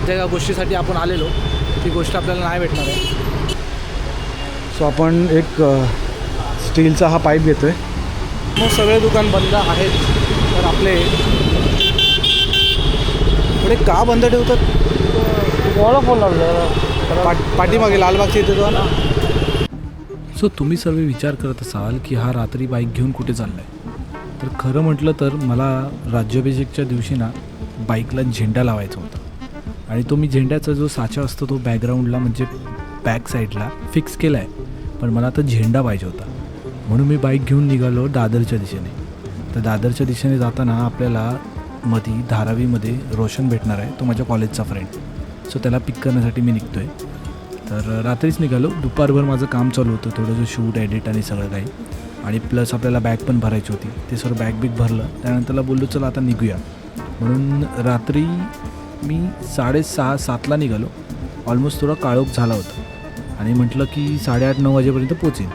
ज्या गोष्टीसाठी आपण आलेलो ती गोष्ट आपल्याला नाही भेटणार आहे. सो आपण एक स्टीलचा हा पाईप घेतो आहे. मग सगळे दुकान बंद आहेत तर आपले पुढे का बंद ठेवतात? फोन लावला पाठीमागे लालबागच्या इथे तो ना. सो तुम्ही सर्व विचार करत असाल की हा रात्री बाईक घेऊन कुठे चालला आहे. तर खरं म्हटलं तर मला राज्याभिषेकच्या दिवशी ना बाईकला झेंडा लावायचा होता आणि तो मी झेंड्याचा जो साचा असतो तो बॅकग्राऊंडला म्हणजे बॅक साईडला फिक्स केला आहे. पण मला आता झेंडा पाहिजे होता म्हणून मी बाईक घेऊन निघालो दादरच्या दिशेने. तर दादरच्या दिशेने जाताना आपल्याला मध्ये धारावीमध्ये रोशन भेटणार आहे, तो माझ्या कॉलेजचा फ्रेंड. सो त्याला पिक करण्यासाठी मी निघतो आहे. तर रात्रीच निघालो. दुपारभर माझं काम चालू होतं, थोडंसं शूट एडिट आणि सगळं काही, आणि प्लस आपल्याला बॅग पण भरायची होती. ते सर्व बॅग बिग भरलं. त्यानंतरला बोललो चला आता निघूया. म्हणून रात्री मी 6:30-7ला निघालो. ऑलमोस्ट थोडा काळोख झाला होता आणि म्हटलं की 8:30-9 वाजेपर्यंत पोचेन.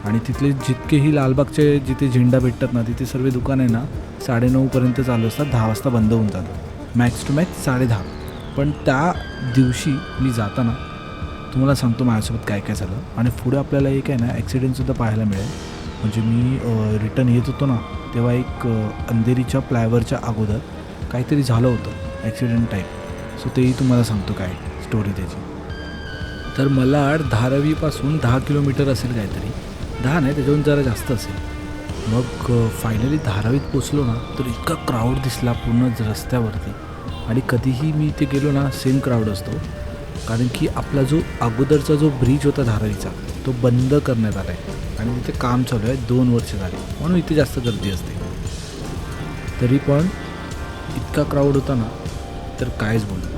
आणि तिथले जितकेही लालबागचे जिथे झेंडा भेटतात ना तिथे सर्व दुकान आहे ना 9:30पर्यंत चालू असतात, 10 वाजता बंद होऊन जातात. Max to max 10:30. पण त्या दिवशी मी जाताना तुम्हाला सांगतो माझ्यासोबत काय काय झालं. आणि पुढे आपल्याला एक आहे ना ॲक्सिडेंटसुद्धा पाहायला मिळेल. म्हणजे मी रिटर्न येत होतो ना तेव्हा एक अंधेरीच्या फ्लायओव्हरच्या अगोदर काहीतरी झालं होतं ॲक्सिडेंट टाईप. सो तेही तुम्हाला सांगतो काय स्टोरी त्याची. तर मला धारावीपासून 10 किलोमीटर असेल काहीतरी, 10 नाही त्याच्याहून जरा जास्त असेल. मग फायनली धारावीत पोचलो ना तर इतका क्राऊड दिसला पूर्ण रस्त्यावरती. आणि कधीही मी इथे गेलो ना सेम क्राऊड असतो, कारण की आपला जो अगोदरचा जो ब्रिज होता धारावीचा तो बंद करण्यात आला आहे आणि तिथे काम चालू आहे 2 वर्ष झाली, म्हणून इथे जास्त गर्दी असते. तरी पण इतका क्राऊड होता ना तर कायच बोलू.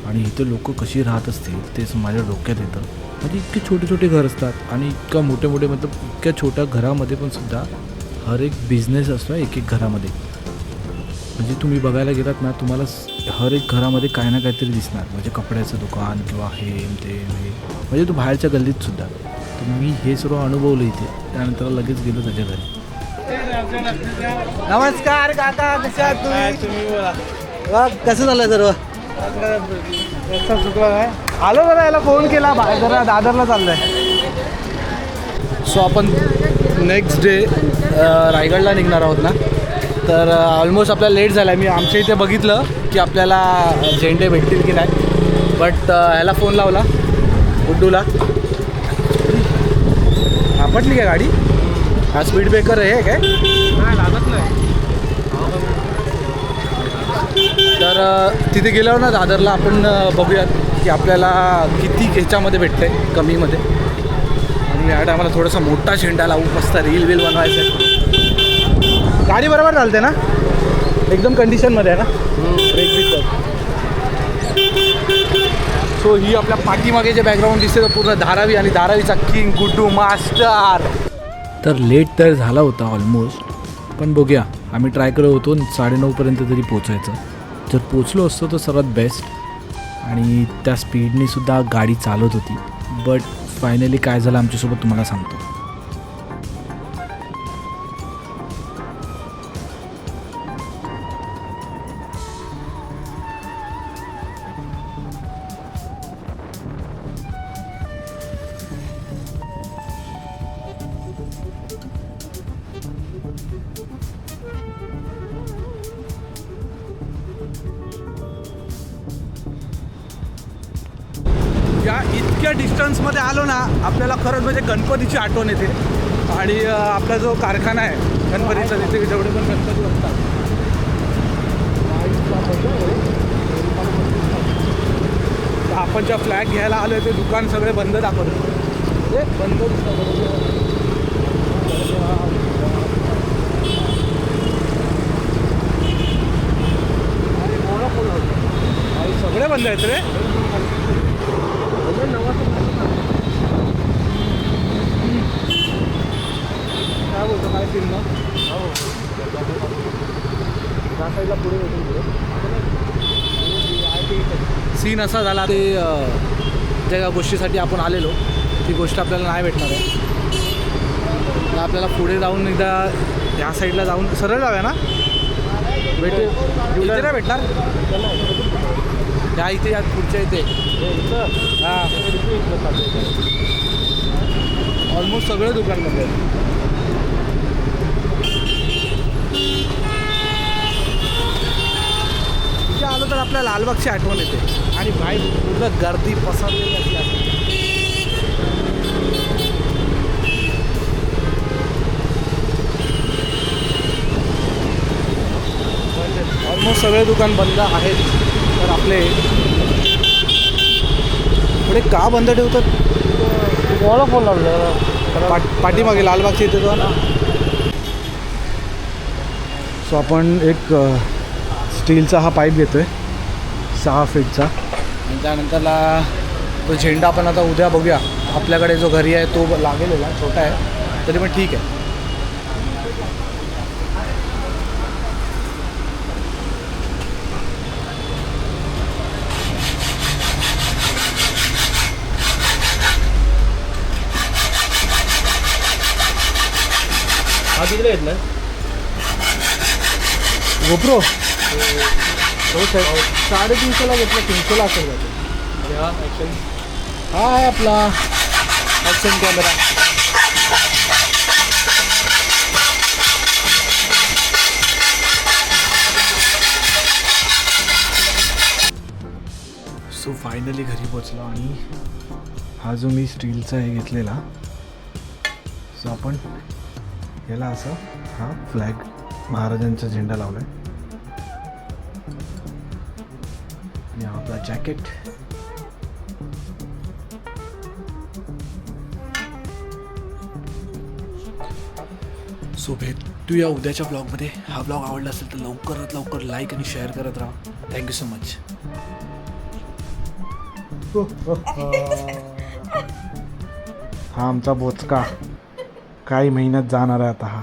आणि इथे लोक कशी राहत असतील तेच माझ्या डोक्यात येतं. म्हणजे इतके छोटे छोटे घर असतात आणि इतका मोठे मोठे मतलब इतक्या छोट्या घरामध्ये पण सुद्धा हर एक बिझनेस असतो एक एक घरामध्ये. म्हणजे तुम्ही बघायला गेलात ना तुम्हाला हर एक घरामध्ये काही ना काहीतरी दिसणार. म्हणजे कपड्याचं दुकान किंवा हे म्हणजे तो बाहेरच्या गल्लीत सुद्धा. तर मी हे सर्व अनुभवलं इथे. त्यानंतर लगेच गेलो त्याच्या घरी. नमस्कार काका, कसे आहात तुम्ही? बोला कसं झालं सर्व? चुकला काय आलो जरा याला फोन केला जरा दादरला चाललंय. सो आपण नेक्स्ट डे रायगडला निघणार आहोत ना. तर ऑलमोस्ट आपल्याला लेट झाला आहे. मी आमच्या इथे बघितलं की आपल्याला झेंडे भेटतील की नाही, बट ह्याला फोन लावला गुड्डूला. आपटली काय गाडी? हा स्पीड ब्रेकर आहे काय? नाही लागत नाही. तर तिथे गेल्यावर ना दादरला आपण बघूयात की आपल्याला किती ह्याच्यामध्ये भेटतं आहे कमीमध्ये. आणि या टायमाला थोडासा मोठा झेंडा लावून मस्त रील बनवायचं आहे. गाडी बरोबर चालते ना? एकदम कंडिशनमध्ये आहे ना? ब्रेक बिक. सो ही आपल्या पाठीमागे जे बॅकग्राऊंड दिसते तर पूर्ण धारावी आणि धारावीचा किंग गुड्डू मास्टर. तर लेट तर झाला होता ऑलमोस्ट, पण बघूया. आम्ही ट्राय करत होतो 9:30पर्यंत तरी पोचायचं. जर पोचलो असतो तर सर्वात बेस्ट. आणि त्या स्पीडने सुद्धा गाडी चालत होती. बट फायनली काय झालं आमच्यासोबत तुम्हाला सांगतो. या इतक्या डिस्टन्समध्ये आलो ना आपल्याला खरंच म्हणजे गणपतीची आठवण येते. आणि आपला जो कारखाना आहे गणपतीचा तिथे जेवढे पण गणपती असतात आपण ज्या फ्लॅग घ्यायला आलो आहे ते दुकान सगळे बंद दाखवतो. ते बंद दिसतात. सगळे बंद आहेत रे. काय बोलतो काय सीन ना? सीन असा झाला ते ज्या गोष्टीसाठी आपण आलेलो ती गोष्ट आपल्याला नाही भेटणार आहे. आपल्याला पुढे जाऊन एकदा ह्या साईडला जाऊन सरळ जाऊया ना. भेटेल इथे नाही भेटणार. या इथे या पुढच्या इथे हां ऑलमोस्ट सगळे दुकान मध्ये आहेत. इथे आलो तर आपल्या लालबागची आठवण येते आणि बाहेर पूर्ण गर्दी पसरलेली असते. ऑलमोस्ट सगळे दुकान बंद आहेत. तर आपले पुढे का बंद ठेवतात? तुम्हाला फोन लावला पाठीमागे लालबागच्या इथे तो ना. सो आपण एक स्टीलचा हा पाईप घेतोय 6 फीटचा आणि त्यानंतरला तो झेंडा आपण आता उद्या बघूया. आपल्याकडे जो घरी आहे तो लागलेला छोटा आहे तरी पण ठीक आहे. हा कितीला घेतला गोप्रो हो साहेब 350ला घेतला. 300ला असेल का? हा आहे आपला ॲक्शन कॅमेरा. सो फायनली घरी पोचलो आणि हा जो मी स्टीलचा हे घेतलेला सो आपण याला असं हा फ्लॅग महाराजांचा झेंडा लावला आहे आणि हा आपला जॅकेट. सो भेटूया उद्याच्या ब्लॉगमध्ये. हा ब्लॉग आवडला असेल तर लवकरात लवकर लाईक आणि शेअर करत राहा. Thank you so much. हा आमचा बोचका काही मेहनत जाणार आहे आता हा.